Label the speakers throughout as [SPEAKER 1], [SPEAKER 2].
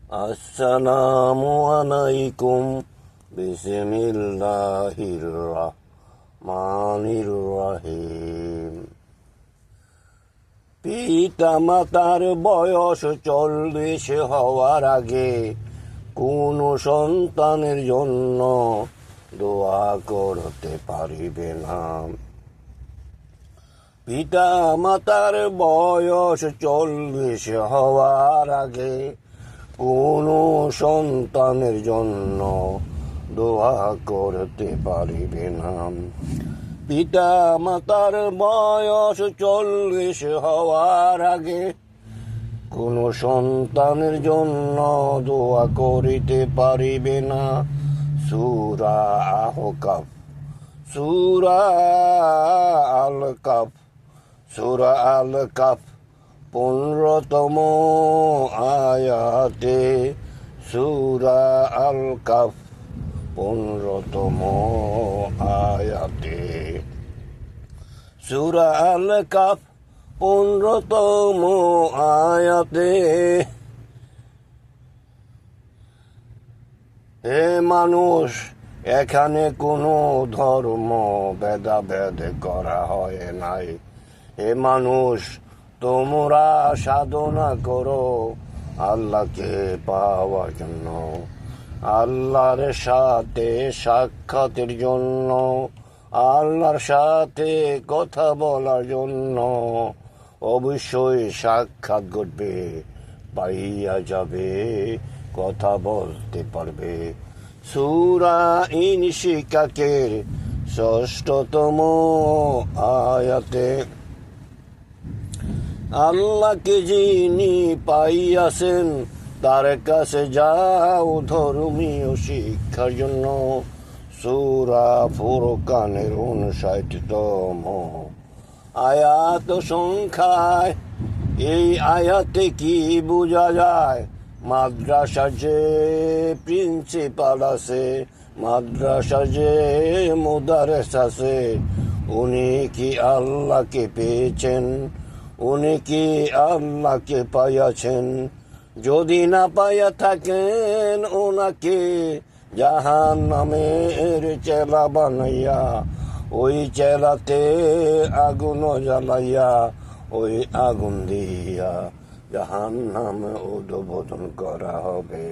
[SPEAKER 1] আসসালামু আলাইকুম বিসমিল্লাহির রহমানির রহিম। পিতা মাতার বয়স 40 হওয়ার আগে কোন সন্তানের জন্য দোয়া করতে পারিবে না। পিতা মাতার বয়স 40 হওয়ার আগে কোনো সন্তানের জন্য দোয়া করতে পারিবে না। পিতা মাতার বয়স 40 হওয়ার আগে কোনো সন্তানের জন্য দোয়া করিতে পারিবে না। সূরা আহকাফ, সূরা আল কাফ, সূরা আল কাফ 15তম আয়াতে, সূরা আল কাফ 15তম আয়াতে, সূরা আল কাফ 15তম আয়াতে। হে মানুষ, এখানে কোনো ধর্ম ভেদাভেদ করা হয় নাই। হে মানুষ, তোমরা সাধনা করো আল্লাহকে পাওয়ার জন্য, আল্লাহর সাথে সাক্ষাতের জন্য, আল্লাহর সাথে কথা বলার জন্য। অবশ্যই সাক্ষাৎ ঘটবে, পাইয়া যাবে, কথা বলতে পারবে। সূরা ইনশিকাকের 6তম আয়াতে, আল্লাহকে যিনি পাইয়াছেন তার কাছে যাও ধর্মীয় শিক্ষার জন্য। সূরা ফুরকানের 59তম আয়াত সংখ্যায়। এই আয়াতে কি বোঝা যায়? মাদ্রাসার যে প্রিন্সিপাল আছে, মাদ্রাসার যে মুদারেস আছে, উনি কি আল্লাহকে পেয়েছেন? উনি কি আল্লাহকে পাইয়াছেন? যদি না পাইয়া থাকেন, ওনাকে জাহান্নামের চেলা বানাইয়া, ওই চেলাতে আগুন জ্বালাইয়া, ওই আগুন দিয়া জাহান্নামে উদ্বোধন করা হবে।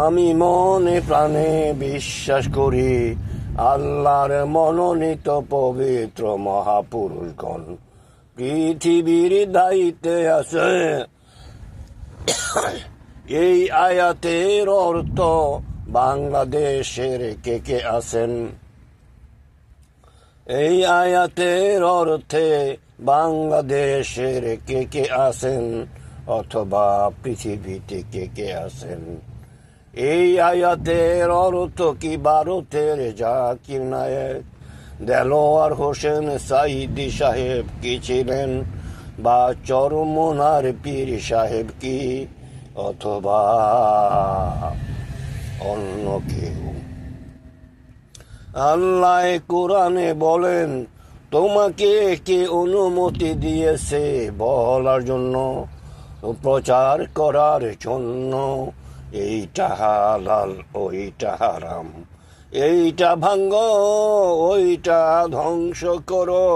[SPEAKER 1] আমি মনে প্রাণে বিশ্বাস করি আল্লাহর মনোনীত পবিত্র মহাপুরুষগণ পৃথিবীর দায়িত্বে আছে। এই আয়াতের অর্থ বাংলাদেশের কে কে আছেন? এই আয়াতের অর্থে বাংলাদেশের কে কে আছেন, অথবা পৃথিবীতে কে কে আছেন? এই আয়াতের অর্থ কি ভারতের জাকির নায়েক, দেলোয়ার হোসেন সাইদি সাহেব কি ছিলেন, বা চরমনার পীর সাহেব কি, অথবা অন্য কেউ? আল্লাহ কোরআনে বলেন, তোমাকে কে অনুমতি দিয়েছে বলার জন্য, প্রচার করার জন্য? এইটা হালাল, ওইটা হারাম, এইটা ভাঙ্গ, ওইটা ধ্বংস করো।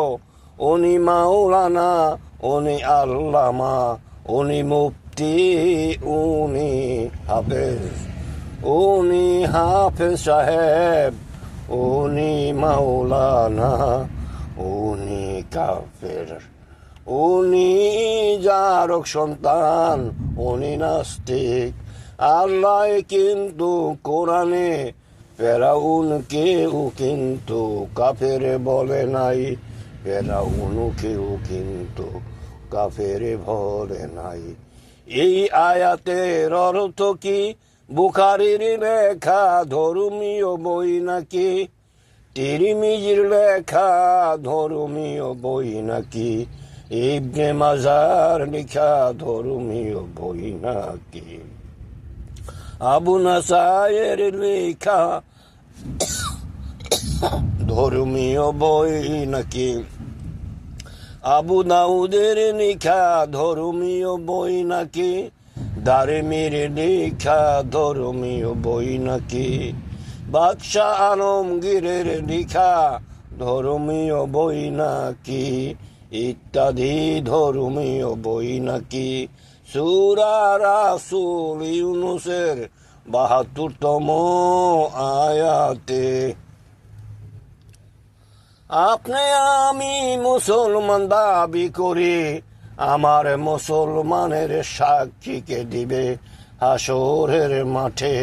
[SPEAKER 1] উনি মাওলানা, উনি আল্লামা, উনি মুফতি, উনি হাফেজ, উনি হাফেজ সাহেব, উনি মাওলানা, উনি কাফের, উনি জারক সন্তান, উনি নাস্তিক। আল্লাহ কিন্তু কোরআনে ফেরাউনকেও কিন্তু কাফের বলে নাই, ফেরাউনকেও কিন্তু কাফের বলে নাই। এই আয়াতের অর্থ কি বুখারীর লেখা ধর্মীয় বই নাকি, তিরমিজির লেখা ধর্মীয় বই নাকি, ইবনে মাজার লেখা ধর্মীয় বই নাকি, আবু নাসায়ের লেখা ধর্মীয় বই নাকি? আবু দাউদের লিখা ধর্মীয় বই নাকি, দারিমির লিখা ধর্মীয় বই নাকি, বাদশাহ আলমগীরের লিখা ধর্মীয় বই নাকি, ইত্যাদি ধর্মীয় বই নাকি, সূরা রাসূল ইউনূসের ৭২তম আয়াতে। আপনি আমি মুসলমান দাবি করি, আমার মুসলমানের সাক্ষীকে দিবে হাসরের মাঠে।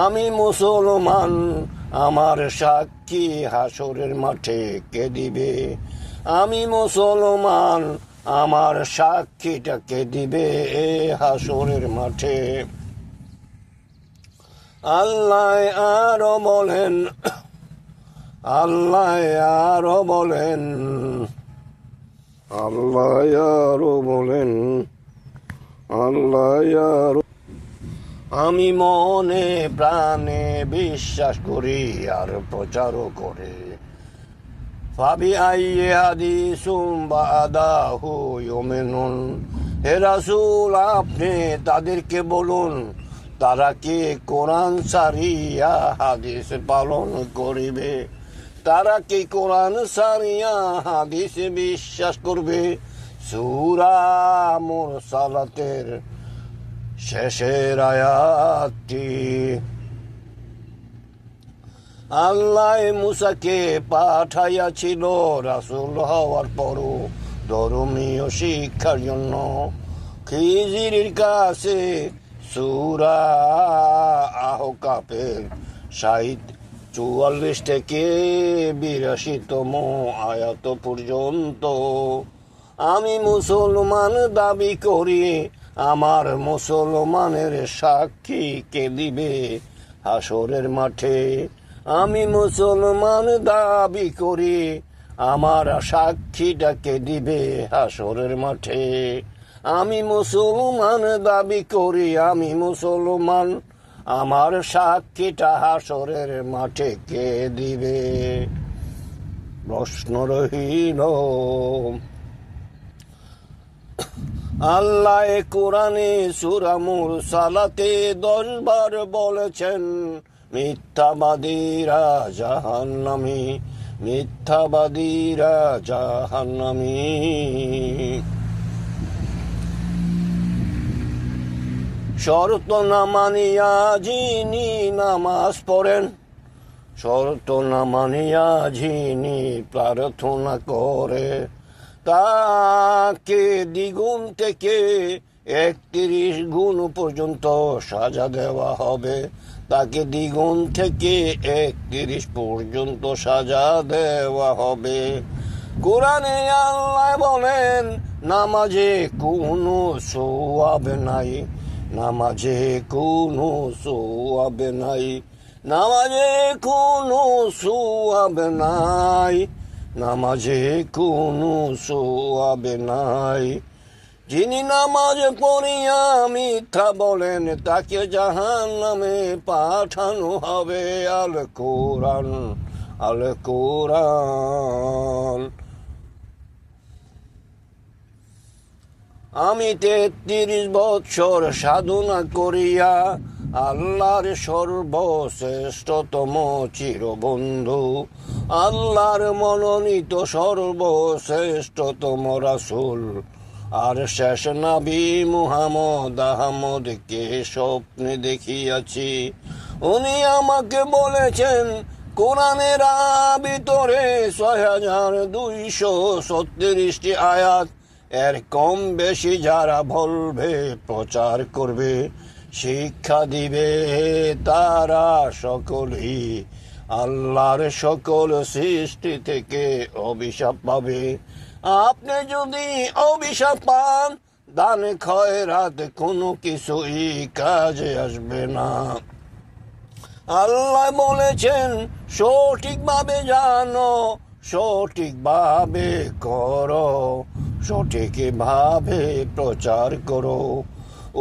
[SPEAKER 1] আমি মুসলমান, আমার সাক্ষী হাসরের মাঠে কে দিবে? আমি মুসলমান, আমার সাক্ষীটাকে দিবে হাসরের মাঠে। আল্লাহ আরো বলেন, আল্লাহ আরো বলেন, আল্লাহ আরো বলেন, আল্লাহ আরো, আমি মনে প্রাণে বিশ্বাস করি আর প্রচারও করে। ফাবি আইয়ে হাদিসুম বাদাহু ইউমিনুন, হে রাসূল আপনি তাদেরকে বলুন, তারা কি কোরআন সারিয়া হাদিস পালন করিবে? তারা কি কোরআন সারিয়া হাদিস বিশ্বাস করবে? সূরা মুরসালাতের শেষের আয়াতটি। আল্লাহ মুসাকে পাঠাইয়াছিল রাসূল হওয়ার পরও ধর্মীয় শিক্ষার জন্য। খিজিরের কাছে সূরা আহকাফের ৪৪ থেকে ৮২তম আয়াত পর্যন্ত। আমি মুসলমান দাবি করি, আমার মুসলমানের সাক্ষী কে দিবে হাসরের মাঠে? আমি মুসলমান দাবি করি, আমার সাক্ষীটাকে দিবে হাসরের মাঠে। আমি মুসলমান দাবি করি, আমি মুসলমান, আমার সাক্ষীটা হাসরের মাঠে কে দিবে? প্রশ্ন রহিল। আল্লাহ কোরআনে সূরা মুরসালাতে ১০ বার বলেছেন, মিথ্যাবাদীরা জাহান্নামী, মিথ্যাবাদীরা জাহান্নামী। শর্ত না মানিয়া যিনি নামাজ পড়েন, শর্ত না মানিয়া যিনি প্রার্থনা করে, তাকে দ্বিগুণ থেকে ৩১ গুণ পর্যন্ত সাজা দেওয়া হবে। তাকে দ্বিগুণ থেকে ৩১ পর্যন্ত সাজা দেওয়া হবে। কোরআনে আল্লাহ বলেন, নামাজে কোনো সওয়াব নাই, নামাজে কোনো সওয়াব নাই, নামাজে কোনো সওয়াব নাই, নামাজে কোনো সওয়াব নাই। যিনি নামাজ পড়িয়া মিথ্যা বলেন, তাকে জাহান্নামে পাঠানো হবে। আল কোরআন, আল কোরআন। আমি ৩৩ বৎসর সাধনা করিয়া আল্লাহর সর্বশ্রেষ্ঠতম চিরবন্ধু, আল্লাহর মনোনীত সর্বশ্রেষ্ঠতম রাসূল আর শেষ নবী মুহাম্মদ আহমদকে স্বপ্নে দেখিয়াছি। উনি আমাকে বলেছেন, কোরআনের ভিতরে ৬,২৩০টি আয়াত, এর কম বেশি যারা বলবে, প্রচার করবে, শিক্ষা দিবে, তারা সকলেই আল্লাহর সকল সৃষ্টি থেকে অভিশাপ পাবে। আপনি যদি অভিশাপ পান, দান খয়রাত কোনো কিছুই কাজে আসবে না। আল্লাহ বলেছেন, সঠিকভাবে জানো, সঠিকভাবে করো, সঠিকভাবে প্রচার করো।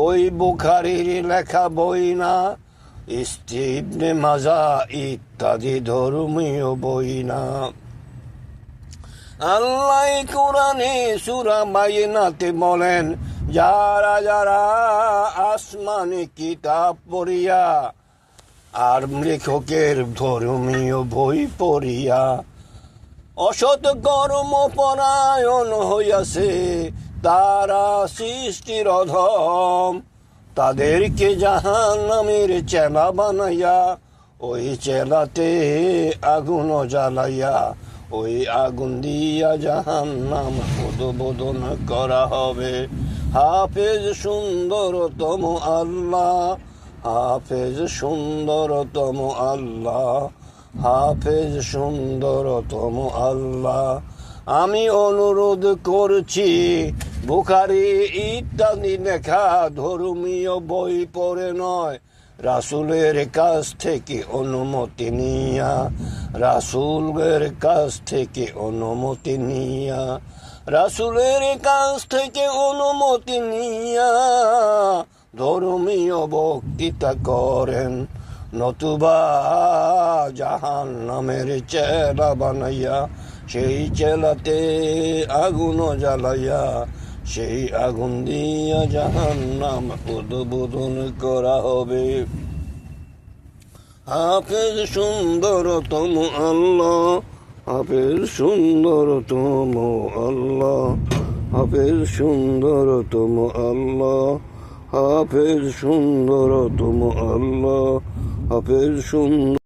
[SPEAKER 1] ওই বুখারীর লেখা বই না, ইবনে মাজাহ ইত্যাদি ধর্মীয় বই না। আল্লাহ কোরআনে সূরা বাইনাতে বলেন, যারা যারা আসমানে কিতাব পড়িয়া আর লেখকের ধর্মীয় বই পড়িয়া অসৎ কর্ম পরায়ণ হইয়াছে, তারা সৃষ্টির অধম, তাদেরকে জাহান্নামের চেলা বানাইয়া ওই চেলাতে আগুন জ্বালাইয়া ওই আগুন দিয়া জাহান্নাম উদ্বোধন করা হবে। হাফেজ সুন্দরতম আল্লাহ, হাফেজ সুন্দরতম আল্লাহ, হাফেজ সুন্দরতম আল্লাহ। আমি অনুরোধ করছি, বুখারী ইত্যাদি লেখা ধর্মীয় বই পড়ে নয়, রাসূলের কাছ থেকে অনুমতি নিয়া, রাসূলের কাছ থেকে অনুমতি নিয়া, রাসূলের কাছ থেকে অনুমতি নিয়া ধর্মীয় বক্তৃতা করেন, নতুবা জাহান্নামের চেলা বানাইয়া সেই চেলাতে আগুন জ্বালাইয়া সেই আগুন দিয়া জাহান্নাম উদ্বোধন করা হবে। হাফেজ সুন্দরতম আল্লাহ, হাফেজ সুন্দরতম আল্লাহ, হাফেজ সুন্দরতম আল্লাহ, হাফেজ সুন্দরতম আল্লাহ, হাফেজ সুন্দর